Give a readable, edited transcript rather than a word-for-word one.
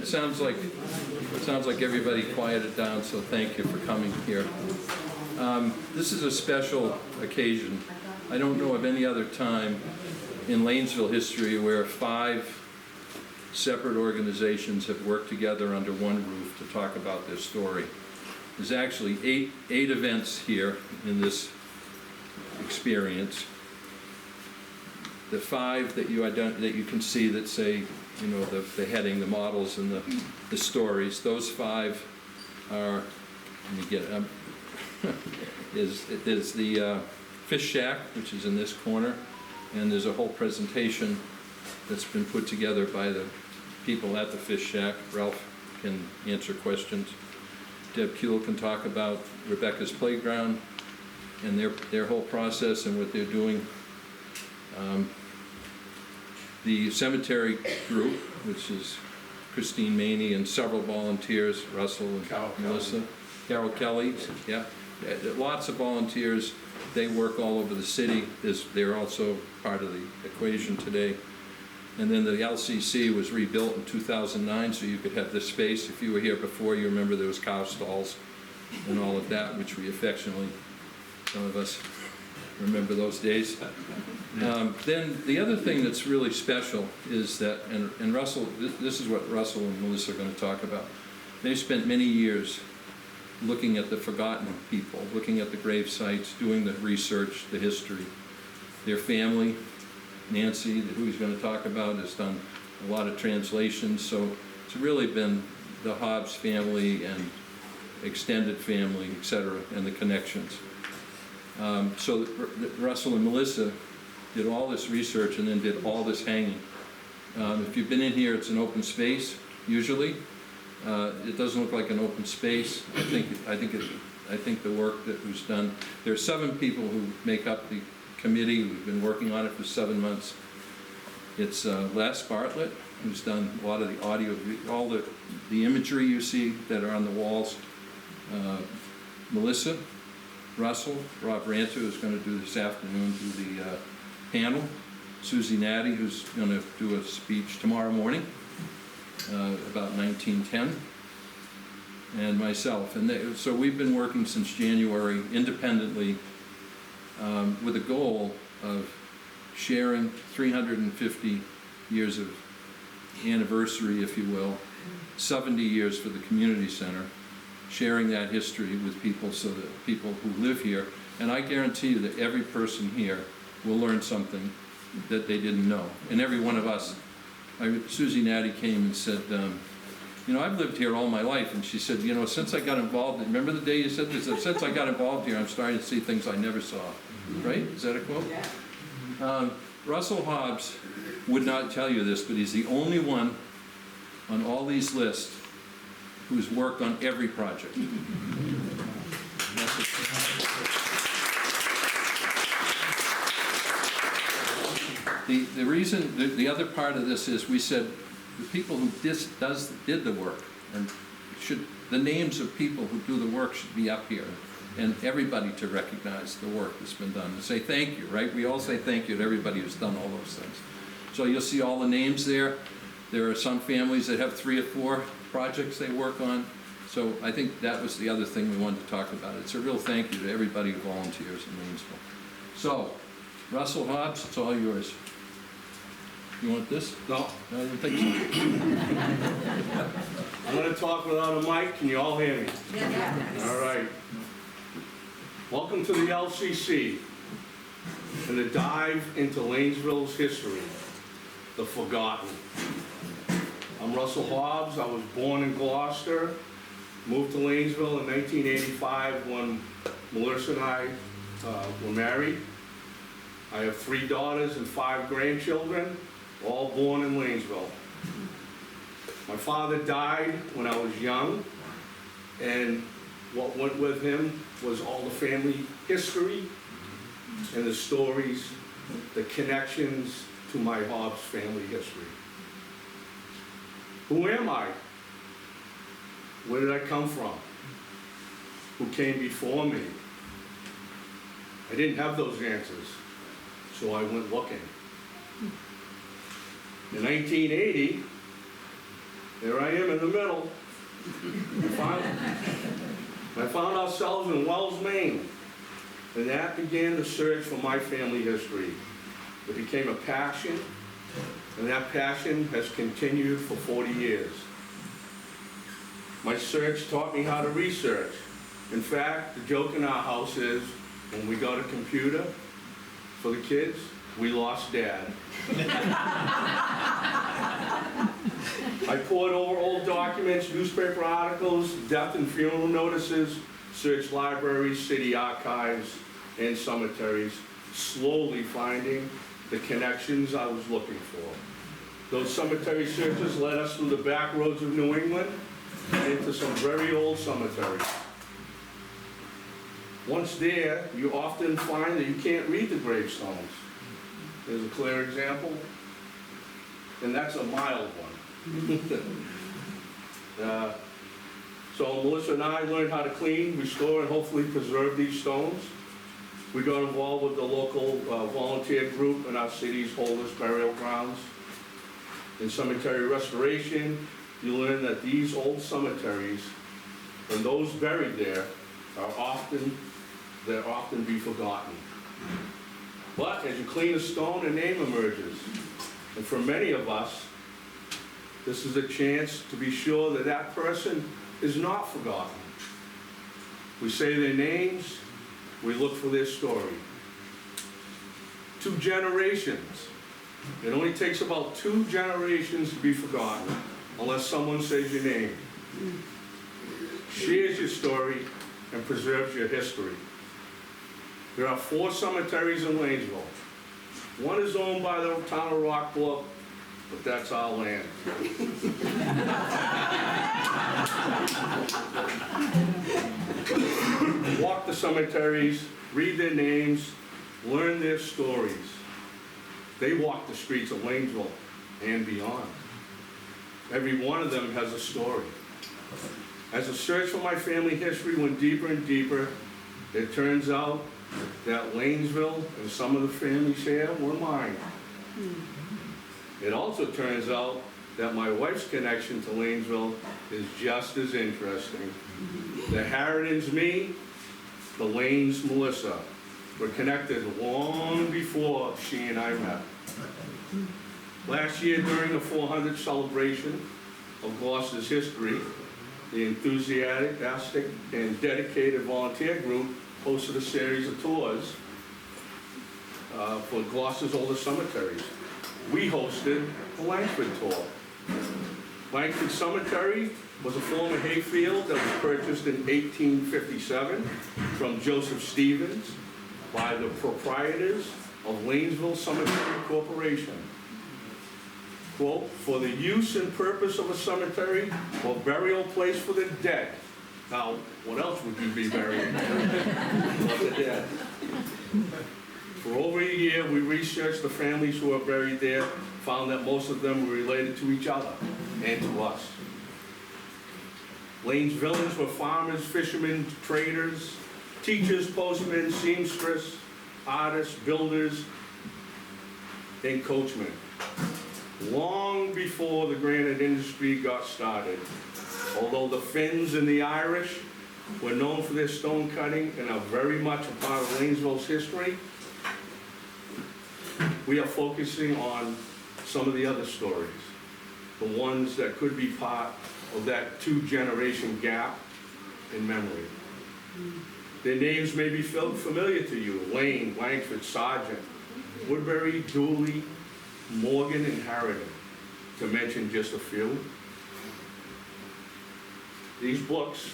It sounds like everybody quieted down, so thank you for coming here. This is a special occasion. I don't know of any other time in Lanesville history where 5 separate organizations have worked together under one roof to talk about their story. There's actually eight events here in this experience. The 5 that you can see that say, you know, the heading, the models, and the stories. Those 5 are. Let me get there's the Fish Shack, which is in this corner, and there's a whole presentation that's been put together by the people at the Fish Shack. Ralph can answer questions. Deb Kuehl can talk about Rebecca's Playground and their whole process and what they're doing. The cemetery group, which is Christine Maney and several volunteers, Russell and Melissa. Carol Kelly, yeah. Lots of volunteers. They work all over the city. They're also part of the equation today. And then the LCC was rebuilt in 2009, so you could have this space. If you were here before, you remember there was cow stalls and all of that, which we affectionately, some of us remember those days. Then the other thing that's really special is that, and Russell, this is what Russell and Melissa are going to talk about. They've spent many years looking at the forgotten people, looking at the grave sites, doing the research, the history. Their family, Nancy, who he's going to talk about, has done a lot of translations, so it's really been the Hobbs family and extended family, et cetera, and the connections. So Russell and Melissa did all this research and then did all this hanging. If you've been in here, it's an open space, usually. It doesn't look like an open space. I think the work that was done, there are 7 people who make up the committee. We've been working on it for 7 months. It's Les Bartlett, who's done a lot of the audio, all the imagery you see that are on the walls. Melissa, Russell, Rob Ranter, who's going to do this afternoon, do the panel. Susie Natty, who's going to do a speech tomorrow morning about 1910, and myself. And so we've been working since January independently with a goal of sharing 350 years of anniversary, if you will, 70 years for the community center, sharing that history with people so that people who live here, and I guarantee you that every person here will learn something that they didn't know. And every one of us, Susie Natty came and said, you know, I've lived here all my life, and she said, you know, since I got involved, remember the day you said this? Since I got involved here, I'm starting to see things I never saw. Right? Is that a quote? Yeah. Russell Hobbs would not tell you this, but he's the only one on all these lists who's worked on every project. The reason, the other part of this is we said the people who did the work, and the names of people who do the work should be up here, and everybody to recognize the work that's been done and say thank you, right? We all say thank you to everybody who's done all those things. So you'll see all the names there. There are some families that have 3 or 4 projects they work on. So I think that was the other thing we wanted to talk about. It's a real thank you to everybody who volunteers in Lanesville. So, Russell Hobbs, it's all yours. You want this? No. No, I don't think so. I'm going to talk without a mic. Can you all hear me? Yes. All right. Welcome to the LCC and a dive into Lanesville's history, the forgotten. I'm Russell Hobbs. I was born in Gloucester, moved to Lanesville in 1985 when Melissa and I were married. I have 3 daughters and 5 grandchildren, all born in Lanesville. My father died when I was young, and what went with him was all the family history and the stories, the connections to my Hobbs family history. Who am I? Where did I come from? Who came before me? I didn't have those answers, so I went looking. In 1980, There I am in the middle. I found ourselves in Wells, Maine, and that began the search for my family history. It became a passion, and that passion has continued for 40 years. My search taught me how to research. In fact, the joke in our house is, when we got a computer for the kids, we lost Dad. I pored over old documents, newspaper articles, death and funeral notices, searched libraries, city archives, and cemeteries, slowly finding the connections I was looking for. Those cemetery searches led us through the back roads of New England and into some very old cemeteries. Once there, you often find that you can't read the gravestones. There's a clear example, and that's a mild one. So Melissa and I learned how to clean, restore, and hopefully preserve these stones. We got involved with the local volunteer group in our city's oldest burial grounds. In cemetery restoration, you learn that these old cemeteries and those buried there are often be forgotten. But as you clean a stone, a name emerges. And for many of us, this is a chance to be sure that that person is not forgotten. We say their names, we look for their story. 2 generations. It only takes about 2 generations to be forgotten, unless someone says your name, shares your story, and preserves your history. There are 4 cemeteries in Lanesville. One is owned by the town of Rockport, but that's our land. Walk the cemeteries, read their names, learn their stories. They walk the streets of Lanesville and beyond. Every one of them has a story. As the search for my family history went deeper and deeper, it turns out that Lanesville and some of the families here were mine. It also turns out that my wife's connection to Lanesville is just as interesting. The Harridans, me, the Lanes, Melissa, were connected long before she and I met. Last year, during the 400th celebration of Gloucester's history, the enthusiastic and dedicated volunteer group hosted a series of tours for Gloucester's oldest cemeteries. We hosted the Langford tour. Langford Cemetery was a former hayfield that was purchased in 1857 from Joseph Stevens by the proprietors of Lanesville Cemetery Corporation. Quote, for the use and purpose of a cemetery or burial place for the dead. Now, what else would you be burying? Not the dead. For over a year, we researched the families who are buried there, found that most of them were related to each other and to us. Lanesvilleans were farmers, fishermen, traders, teachers, postmen, seamstress, artists, builders, and coachmen. Long before the granite industry got started, although the Finns and the Irish were known for their stone cutting and are very much a part of Lanesville's history, we are focusing on some of the other stories, the ones that could be part of that 2-generation gap in memory. Their names may be familiar to you: Lane, Langford, Sargent, Woodbury, Dooley, Morgan, and Harridan, to mention just a few. These books